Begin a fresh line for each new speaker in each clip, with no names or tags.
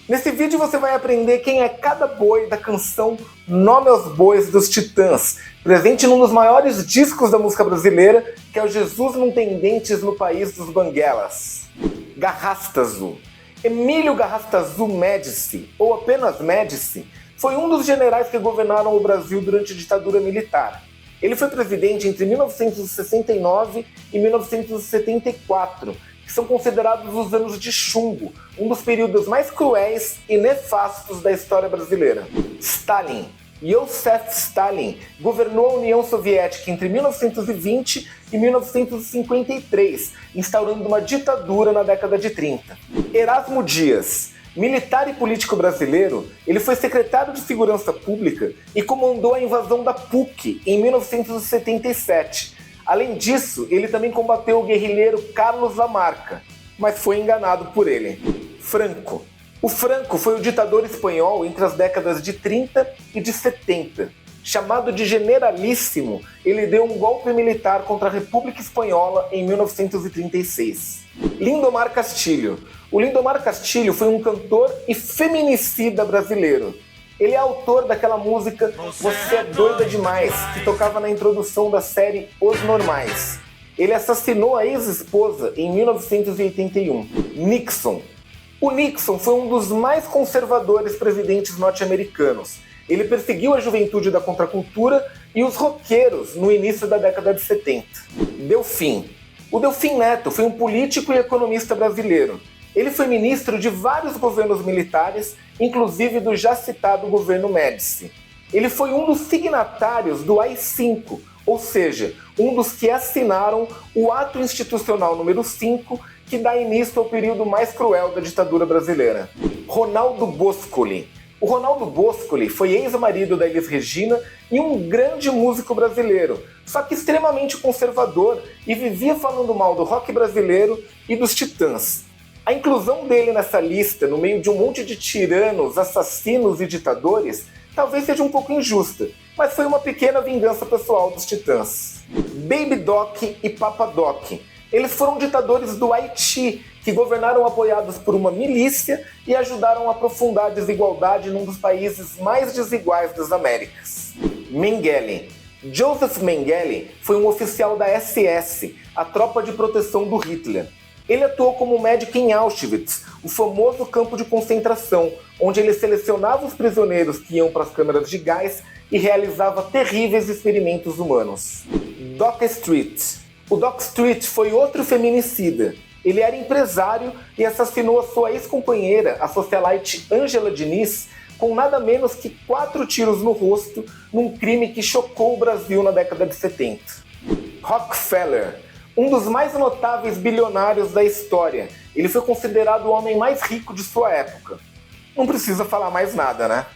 Nesse vídeo você vai aprender quem é cada boi da canção Nome aos Bois dos Titãs, presente num dos maiores discos da música brasileira, que é o Jesus Não Tem Dentes no País dos Banguelas. Garrastazu. Emílio Garrastazu Médici, ou apenas Médici, foi um dos generais que governaram o Brasil durante a ditadura militar. Ele foi presidente entre 1969 e 1974, que são considerados os anos de chumbo, um dos períodos mais cruéis e nefastos da história brasileira. Stalin. Joseph Stalin governou a União Soviética entre 1920 e 1953, instaurando uma ditadura na década de 30. Erasmo Dias. Militar e político brasileiro, ele foi secretário de Segurança Pública e comandou a invasão da PUC em 1977. Além disso, ele também combateu o guerrilheiro Carlos Lamarca, mas foi enganado por ele. Franco. O Franco foi o ditador espanhol entre as décadas de 30 e de 70. Chamado de Generalíssimo, ele deu um golpe militar contra a República Espanhola em 1936. Lindomar Castilho. O Lindomar Castilho foi um cantor e feminicida brasileiro. Ele é autor daquela música Você é Doida Demais, que tocava na introdução da série Os Normais. Ele assassinou a ex-esposa em 1981. Nixon. O Nixon foi um dos mais conservadores presidentes norte-americanos. Ele perseguiu a juventude da contracultura e os roqueiros no início da década de 70. Delfim. O Delfim Neto foi um político e economista brasileiro. Ele foi ministro de vários governos militares, inclusive do já citado governo Médici. Ele foi um dos signatários do AI-5, ou seja, um dos que assinaram o Ato Institucional número 5, que dá início ao período mais cruel da ditadura brasileira. Ronaldo Boscoli. O Ronaldo Boscoli foi ex-marido da Elis Regina e um grande músico brasileiro, só que extremamente conservador e vivia falando mal do rock brasileiro e dos Titãs. A inclusão dele nessa lista, no meio de um monte de tiranos, assassinos e ditadores, talvez seja um pouco injusta, mas foi uma pequena vingança pessoal dos Titãs. Baby Doc e Papa Doc. Eles foram ditadores do Haiti, que governaram apoiados por uma milícia e ajudaram a aprofundar a desigualdade num dos países mais desiguais das Américas. Mengele. Joseph Mengele foi um oficial da SS, a tropa de proteção do Hitler. Ele atuou como médico em Auschwitz, o famoso campo de concentração, onde ele selecionava os prisioneiros que iam para as câmaras de gás e realizava terríveis experimentos humanos. Doc Street. O Doc Street foi outro feminicida. Ele era empresário e assassinou a sua ex-companheira, a socialite Ângela Diniz, com nada menos que 4 tiros no rosto, num crime que chocou o Brasil na década de 70. Rockefeller. Um dos mais notáveis bilionários da história. Ele foi considerado o homem mais rico de sua época. Não precisa falar mais nada, né?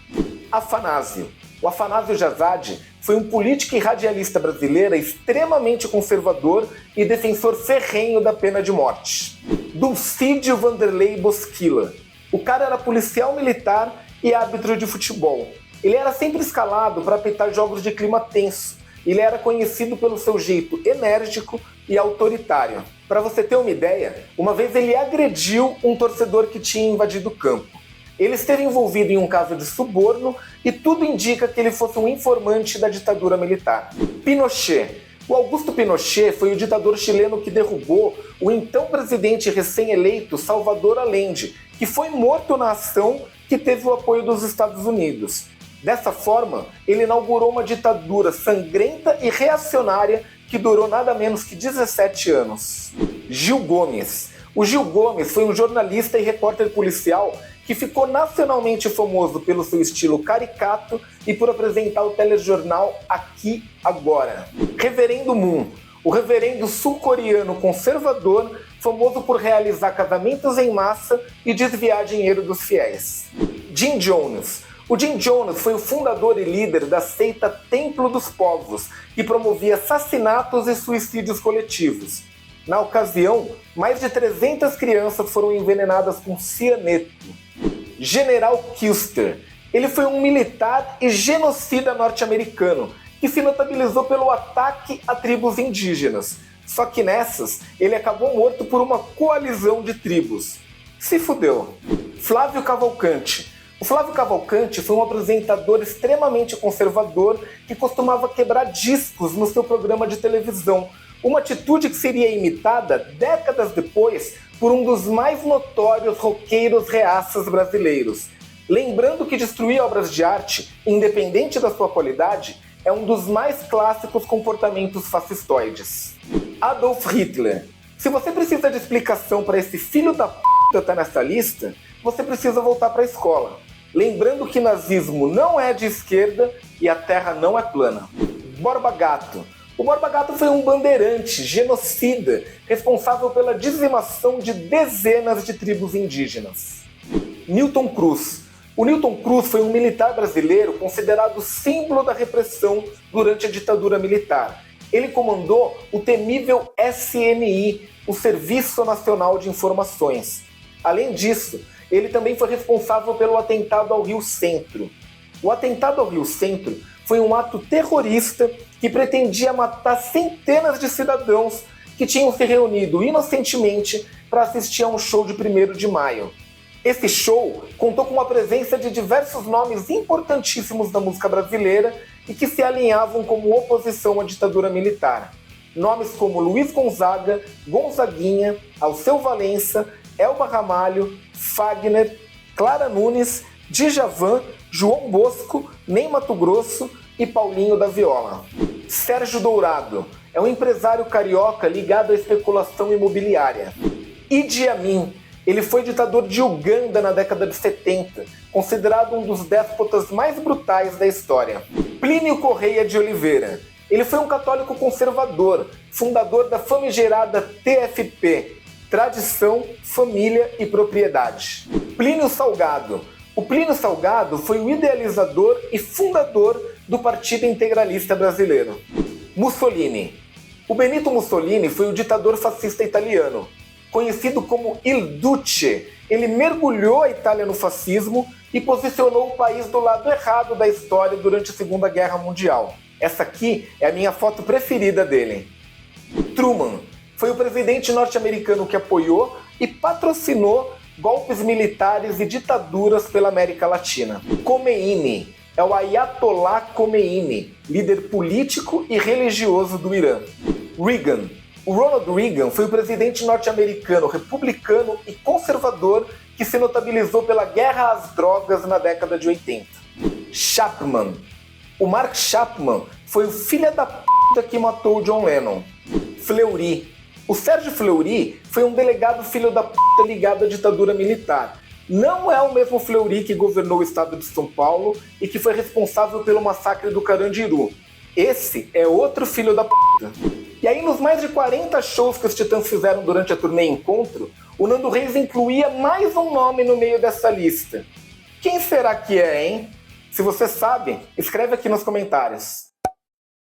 Afanásio. O Afanásio Jazade foi um político e radialista brasileiro extremamente conservador e defensor ferrenho da pena de morte. Dulcídio Vanderlei Bosquila. O cara era policial militar e árbitro de futebol. Ele era sempre escalado para apitar jogos de clima tenso. Ele era conhecido pelo seu jeito enérgico e autoritário. Para você ter uma ideia, uma vez ele agrediu um torcedor que tinha invadido o campo. Ele esteve envolvido em um caso de suborno e tudo indica que ele fosse um informante da ditadura militar. Pinochet. O Augusto Pinochet foi o ditador chileno que derrubou o então presidente recém-eleito Salvador Allende, que foi morto na ação que teve o apoio dos Estados Unidos. Dessa forma, ele inaugurou uma ditadura sangrenta e reacionária que durou nada menos que 17 anos. Gil Gomes. O Gil Gomes foi um jornalista e repórter policial que ficou nacionalmente famoso pelo seu estilo caricato e por apresentar o telejornal Aqui Agora. Reverendo Moon. O reverendo sul-coreano conservador, famoso por realizar casamentos em massa e desviar dinheiro dos fiéis. Jim Jones. O Jim Jones foi o fundador e líder da seita Templo dos Povos, que promovia assassinatos e suicídios coletivos. Na ocasião, mais de 300 crianças foram envenenadas com cianeto. General Custer. Ele foi um militar e genocida norte-americano, que se notabilizou pelo ataque a tribos indígenas. Só que nessas, ele acabou morto por uma coalizão de tribos. Se fudeu. Flávio Cavalcante. O Flávio Cavalcante foi um apresentador extremamente conservador que costumava quebrar discos no seu programa de televisão, uma atitude que seria imitada décadas depois por um dos mais notórios roqueiros reaças brasileiros. Lembrando que destruir obras de arte, independente da sua qualidade, é um dos mais clássicos comportamentos fascistoides. Adolf Hitler. Se você precisa de explicação para esse filho da p*** estar nessa lista, você precisa voltar para a escola. Lembrando que nazismo não é de esquerda e a terra não é plana. Borba Gato. O Borba Gato foi um bandeirante, genocida, responsável pela dizimação de dezenas de tribos indígenas. Newton Cruz. O Newton Cruz foi um militar brasileiro considerado símbolo da repressão durante a ditadura militar. Ele comandou o temível SNI, o Serviço Nacional de Informações. Além disso, ele também foi responsável pelo atentado ao Rio Centro. O atentado ao Rio Centro foi um ato terrorista que pretendia matar centenas de cidadãos que tinham se reunido inocentemente para assistir a um show de 1º de maio. Esse show contou com a presença de diversos nomes importantíssimos da música brasileira e que se alinhavam como oposição à ditadura militar. Nomes como Luiz Gonzaga, Gonzaguinha, Alceu Valença, Elba Ramalho, Fagner, Clara Nunes, Djavan, João Bosco, Ney Matogrosso e Paulinho da Viola. Sérgio Dourado é um empresário carioca ligado à especulação imobiliária. Idi Amin. Ele foi ditador de Uganda na década de 70, considerado um dos déspotas mais brutais da história. Plínio Correia de Oliveira. Ele foi um católico conservador, fundador da famigerada TFP, Tradição, Família e Propriedade. Plínio Salgado. O Plínio Salgado foi o idealizador e fundador do Partido Integralista Brasileiro. Mussolini. O Benito Mussolini foi o ditador fascista italiano. Conhecido como Il Duce, ele mergulhou a Itália no fascismo e posicionou o país do lado errado da história durante a Segunda Guerra Mundial. Essa aqui é a minha foto preferida dele. Truman foi o presidente norte-americano que apoiou e patrocinou golpes militares e ditaduras pela América Latina. Khomeini é o Ayatollah Khomeini, líder político e religioso do Irã. Reagan. O Ronald Reagan foi o presidente norte-americano, republicano e conservador que se notabilizou pela guerra às drogas na década de 80. Chapman. O Mark Chapman foi o filho da p*** que matou o John Lennon. Fleury. O Sérgio Fleury foi um delegado filho da p*** ligado à ditadura militar. Não é o mesmo Fleury que governou o estado de São Paulo e que foi responsável pelo massacre do Carandiru. Esse é outro filho da p***. E aí, nos mais de 40 shows que os Titãs fizeram durante a turnê Encontro, o Nando Reis incluía mais um nome no meio dessa lista. Quem será que é, hein? Se você sabe, escreve aqui nos comentários.